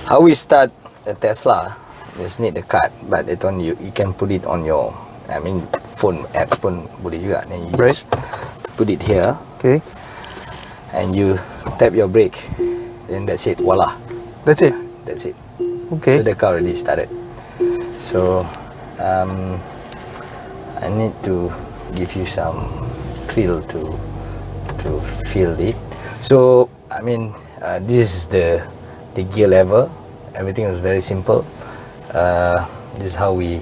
how we start a Tesla, just need the card, but that one you can put it on your, I mean, phone app pun boleh juga. Then you just put it here. Okay. And you tap your brake. Then that's it. Voila. That's it. That's it. Okay. So the car already started. So I need to give you some thrill to feel it. So I mean, this is the gear lever. Everything was very simple. This is how we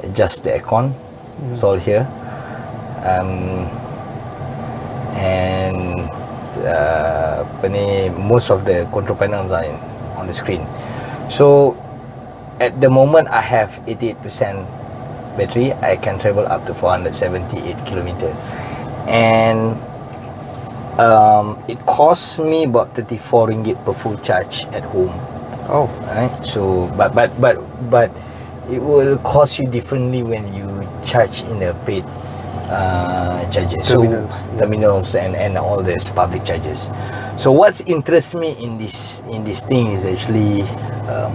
adjust the aircon. It's all here. And most of the control panels are on the screen. So at the moment I have 88% battery. I can travel up to 478 kilometers, and it costs me about 34 ringgit per full charge at home. Oh, right. So but it will cost you differently when you charge in a paid charges, terminals and all this public charges. So what interests me in this thing is actually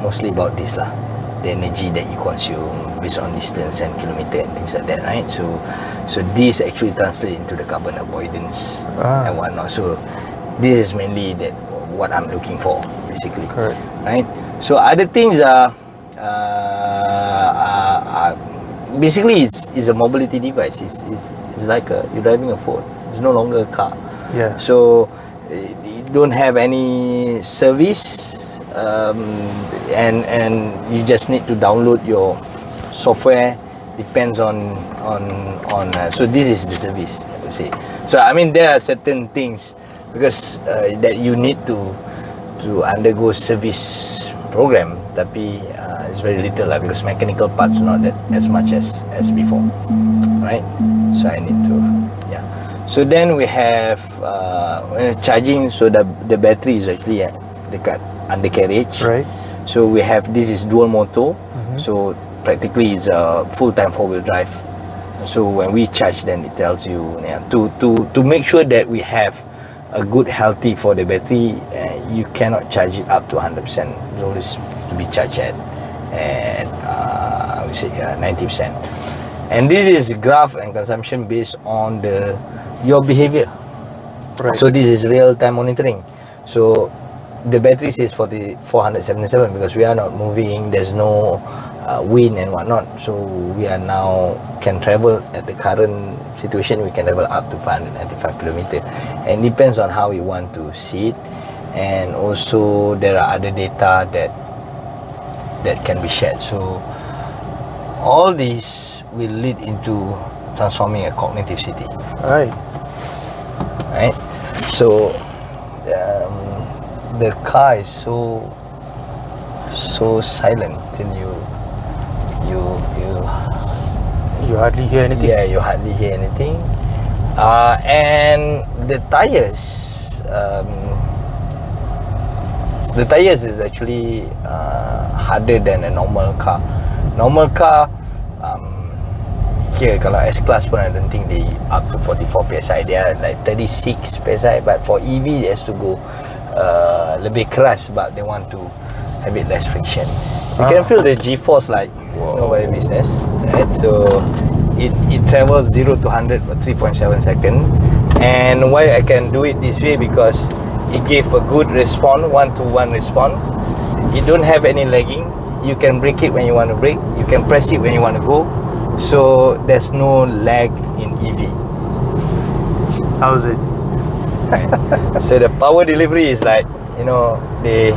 mostly about this lah, the energy that you consume based on distance and kilometer and things like that, right? So this actually translates into the carbon avoidance and whatnot. So this is mainly that what I'm looking for, basically. Correct. Right. So other things are basically it's a mobility device. It's like you're driving a phone. It's no longer a car. Yeah. So you don't have any service, and you just need to download your software. Depends on so this is the service, I would say. So I mean, there are certain things because that you need to undergo service program, tapi it's very little lah, because mechanical parts not that as much as before, right? So I need to, yeah. So then we have charging. So the battery is actually dekat undercarriage, right? So we have, this is dual motor, so practically it's a full-time four-wheel drive. So when we charge, then it tells you, yeah, to make sure that we have a good healthy for the battery, you cannot charge it up to 100%. It's always to be charged at I would say 90%. And this is graph and consumption based on your behavior. Right. So this is real-time monitoring. So the battery says 477 because we are not moving. There's no wind and whatnot. So we are now can travel at the current situation. We can travel up to 595 kilometers, and depends on how we want to see it. And also there are other data that can be shared. So all these will lead into transforming a cognitive city. Right. So the car is so silent till you hardly hear anything. Yeah, you hardly hear anything. And the tires is actually harder than a normal car. Normal car, here kalau S-Class pun I don't think they up to 44 PSI. They are like 36 PSI, but for EV it has to go lebih keras, but they want to have it less friction. You can feel the G-force like nobody business, right? So it travels 0 to 100 for 3.7 seconds. And why I can do it this way, because it gave a good response, 1-to-1 response. You don't have any lagging. You can brake it when you want to brake. You can press it when you want to go. So there's no lag in EV. How's it? Right? So the power delivery is like, you know, they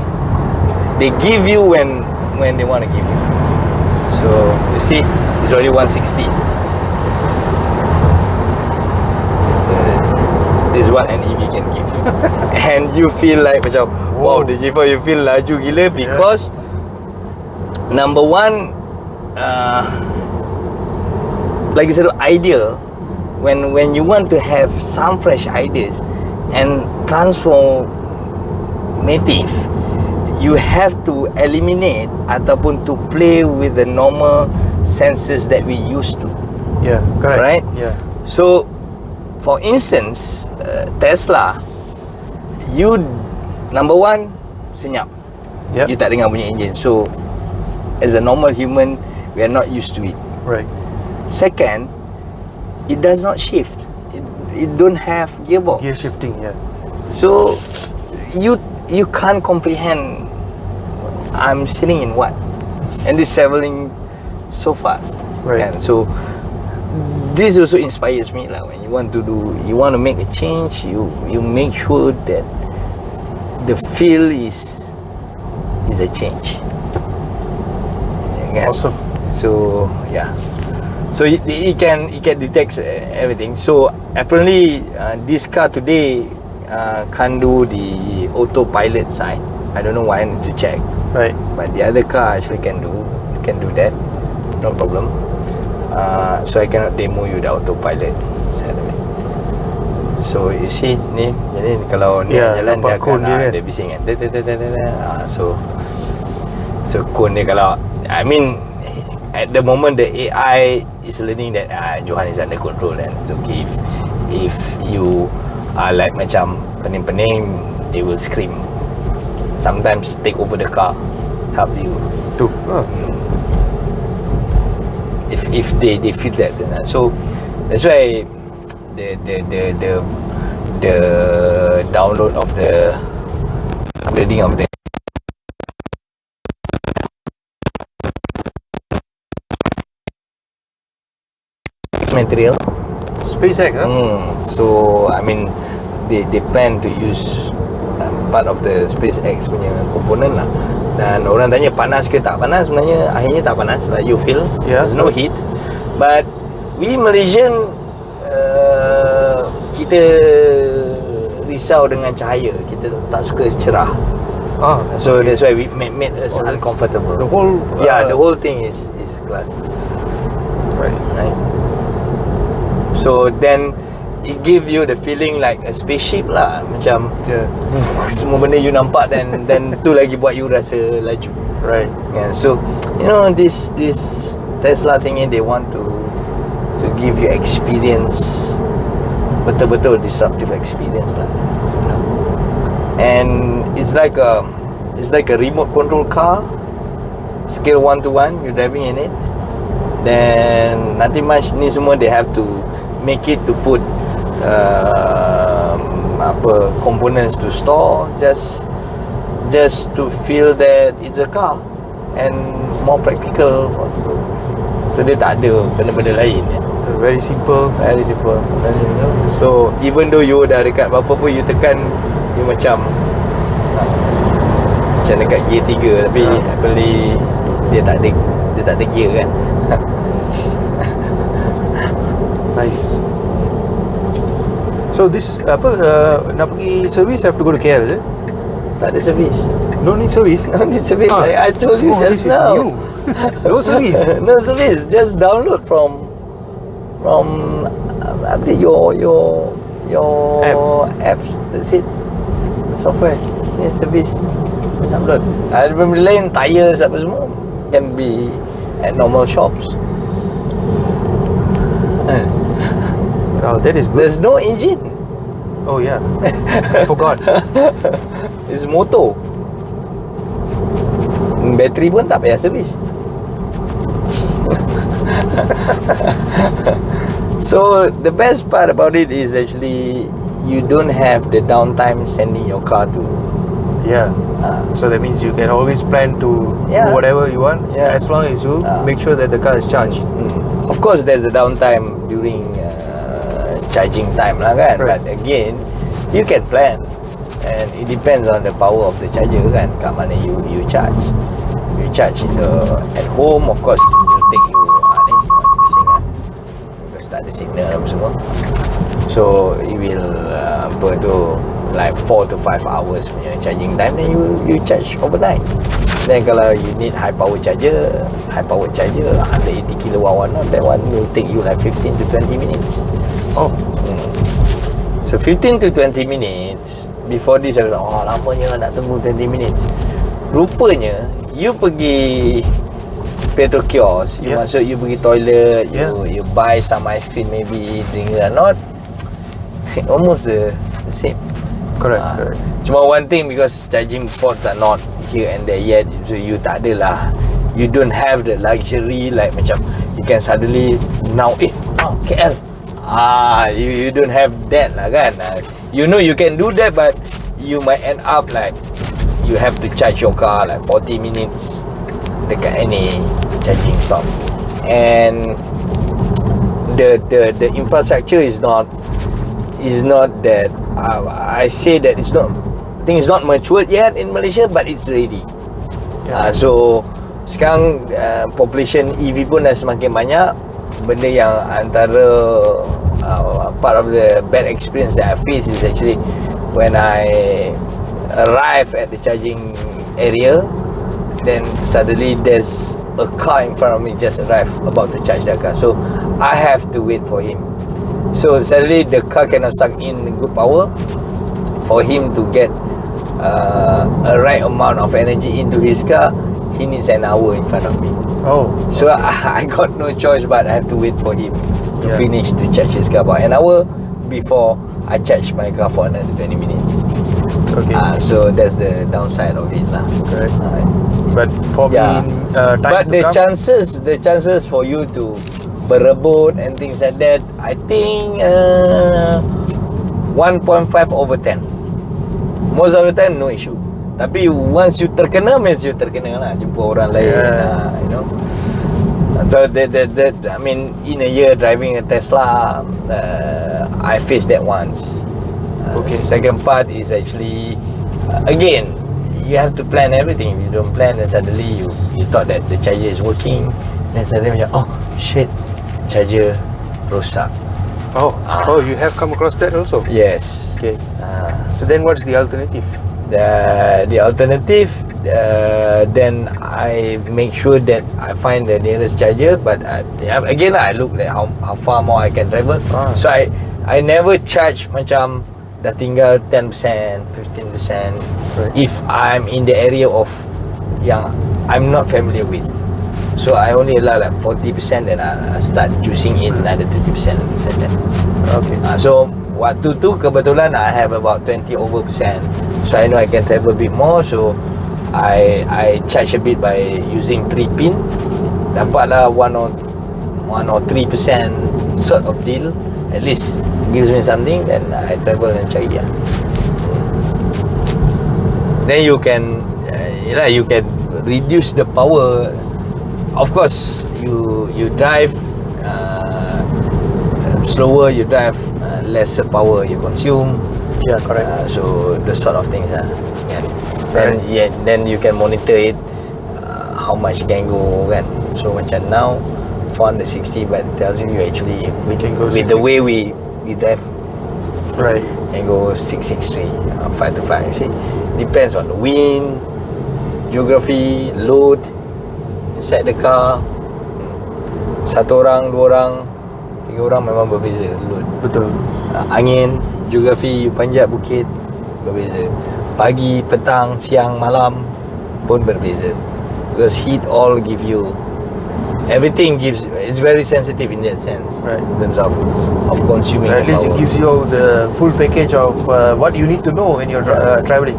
give you when they want to give you. So you see, it's already 160. So this is what an EV can give you. And you feel like macam, wow, the G4, you feel laju gila, because number one, like I said, idea, when you want to have some fresh ideas and transformative, you have to eliminate ataupun to play with the normal senses that we used to. Yeah, correct. Right? Yeah. So, for instance, Tesla, you, number one, senyap. Yep. You tak dengar bunyi engine. So as a normal human, we are not used to it. Right. Second, it does not shift. It don't have gearbox. Gear shifting, yeah. So you can't comprehend I'm sitting in what, and this traveling so fast. Right. And so this also inspires me lah. When you want to make a change, you make sure that the feel is a change. Yes. Awesome. So yeah. So it can detect everything. So apparently this car today can't do the autopilot side. I don't know why, I need to check. Right. But the other car actually can do that. No problem. So I cannot demo you the autopilot. So you see ni, jadi kalau ni jalan dia akan dia bising kan. So cone dia kalau, I mean at the moment the AI is learning that Johan is under control, and it's okay if you are like macam pening-pening, they will scream. Sometimes take over the car, help you. If they feel that, so that's why the download of the upgrading of the material. SpaceX, huh? So I mean they plan to use part of the SpaceX punya komponen lah. Dan orang tanya panas ke tak panas, sebenarnya akhirnya tak panas lah, you feel there's no heat. But we Malaysian kita risau dengan cahaya, kita tak suka cerah. So that's why we made us uncomfortable. The whole the whole thing is glass. Right. So then it give you the feeling like a spaceship lah, macam semua benda you nampak, dan tu lagi buat you rasa laju. Right. Yeah, so you know this Tesla thingy, they want to give you experience, betul-betul disruptive experience lah, you know. And it's like a remote control car, scale 1 to 1, you're driving in it. Then nothing much ni semua, they have to make it to put components to store, just to feel that it's a car and more practical. So dia tak ada benda-benda lain. Very simple. So even though you dah dekat berapa pun, you tekan, you macam dekat gear 3, tapi apparently dia tak ada gear kan. Nice. So this nak pergi service, have to go to KL, is it? Tak ada service. No need service. No need service. I told you just now. No service. No service. Just download from your apps. That's it. Software. Service. Just upload. Ada benda lain, tires apa semua can be at normal shops. Oh, that is good. There's no engine. Oh yeah, I forgot. It's motor. Bateri pun tak payah servis. So the best part about it is actually you don't have the downtime sending your car to. Yeah. So that means you can always plan to do whatever you want, as long as you make sure that the car is charged. Of course, there's a downtime during charging time lah kan. Right. But again, you can plan, and it depends on the power of the charger kan. Kat mana you charge. You charge at home, of course, it will take you bising lah, because tak ada signal apa semua. So it will like 4 to 5 hours punya charging time, then you charge overnight. Then kalau you need high power charger 180 kW, that one will take you like 15 to 20 minutes. So 15 to 20 minutes. Before this I was like, lamanya nak tunggu 20 minutes. Rupanya you pergi petrol kiosk, you masuk, you pergi toilet, you buy some ice cream, maybe drink or not, almost the same. Correct. Cuma one thing, because charging ports are not here and there yet, so you tak ada lah. You don't have the luxury like macam you can suddenly now KL. You don't have that lah kan. You know you can do that, but you might end up like you have to charge your car like 40 minutes dekat any charging stop, and the infrastructure is not that I say that it's not, I think it's not matured yet in Malaysia, but it's ready. So sekarang population EV pun dah semakin banyak. Benda yang antara part of the bad experience that I face is actually when I arrive at the charging area, then suddenly there's a car in front of me just arrived about to charge that car, so I have to wait for him. So suddenly the car cannot suck in good power for him to get a right amount of energy into his car. He needs an hour in front of me. So I got no choice, but I have to wait for him to finish to charge his car about an hour before I charge my car for another 20 minutes. So that's the downside of it lah. Correct. But probably time but to the chances for you to berebut and things like that, I think 1.5/10. Most of the time no issue. Tapi once you terkena, means you terkena lah, jumpa orang lain you know. So that I mean, in a year driving a Tesla, I faced that once. Second part is actually again, you have to plan everything. If you don't plan, then suddenly you thought that the charger is working, then suddenly macam, oh shit, charger rosak. You have come across that also? Yes. So then what's the alternative? The alternative, then I make sure that I find the nearest charger, but again I look at how far more I can travel. So I never charge macam dah tinggal 10%, 15%. If I'm in the area of yang I'm not familiar with, so I only allow like 40%, then I start juicing in another 30% like that. So waktu tu kebetulan I have about 20%, so I know I can travel a bit more, so I charge a bit by using 3 pin. Dapatlah 1 or 3% sort of deal, at least gives me something, then I travel and cari lah. Then you can you can reduce the power. Of course you drive slower, you drive lesser power you consume. Correct. So the sort of things then you can monitor it, how much you can go kan. So macam now 460, but it tells you actually with the way we drive, can go 663, 525. See, depends on the wind, geography, load inside the car. Satu orang, dua orang, tiga orang memang berbeza load. Betul. Angin, geografi, you panjat bukit, berbeza. Pagi, petang, siang, malam pun berbeza. Because heat all give you, everything gives, it's very sensitive in that sense, in terms of consuming. At least power. It gives you the full package of what you need to know when you're traveling.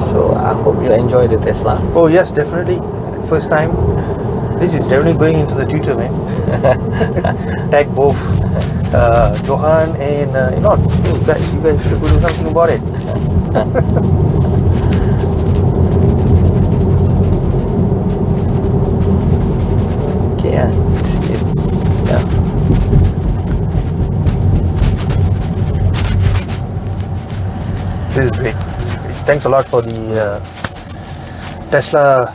So I hope you enjoy the Tesla. Oh yes, definitely. First time. This is definitely going into the Twitter, man. Tag both Johan and you guys should do something about it. This is great. Thanks a lot for the Tesla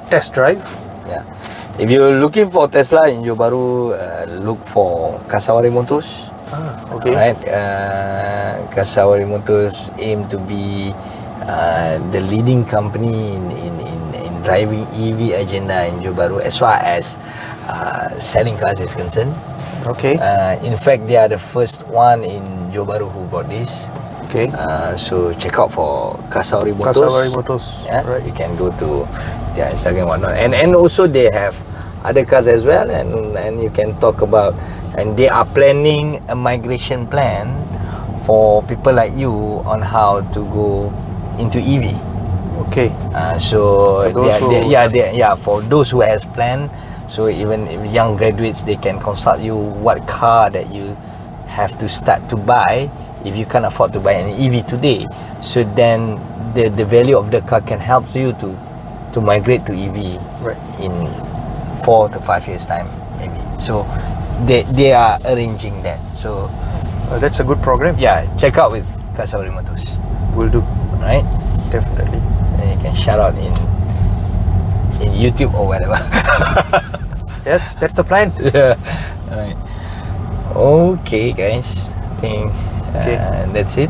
test drive. If you're looking for Tesla in Johor Bahru, look for Kasawari Motors. Right? Kasawari Motors aim to be the leading company in driving EV agenda in Johor Bahru as far as selling cars is concerned. In fact, they are the first one in Johor Bahru who bought this. So check out for Kasawari Motors. Kasawari Motors. You can go to their Instagram and whatnot, and also they have other cars as well, and you can talk about, and they are planning a migration plan for people like you on how to go into EV. Okay. So For those for those who has planned, so even if young graduates, they can consult you what car that you have to start to buy if you can't afford to buy an EV today. So then the value of the car can help you to migrate to EV Right. in 4 to 5 years time maybe. So they are arranging that. So That's a good program. yeah, check out with Kasawari Motors, Will do. right? Definitely. And you can shout out in YouTube or whatever. That's the plan. Yeah. Right. Okay, guys. I think Okay. that's it.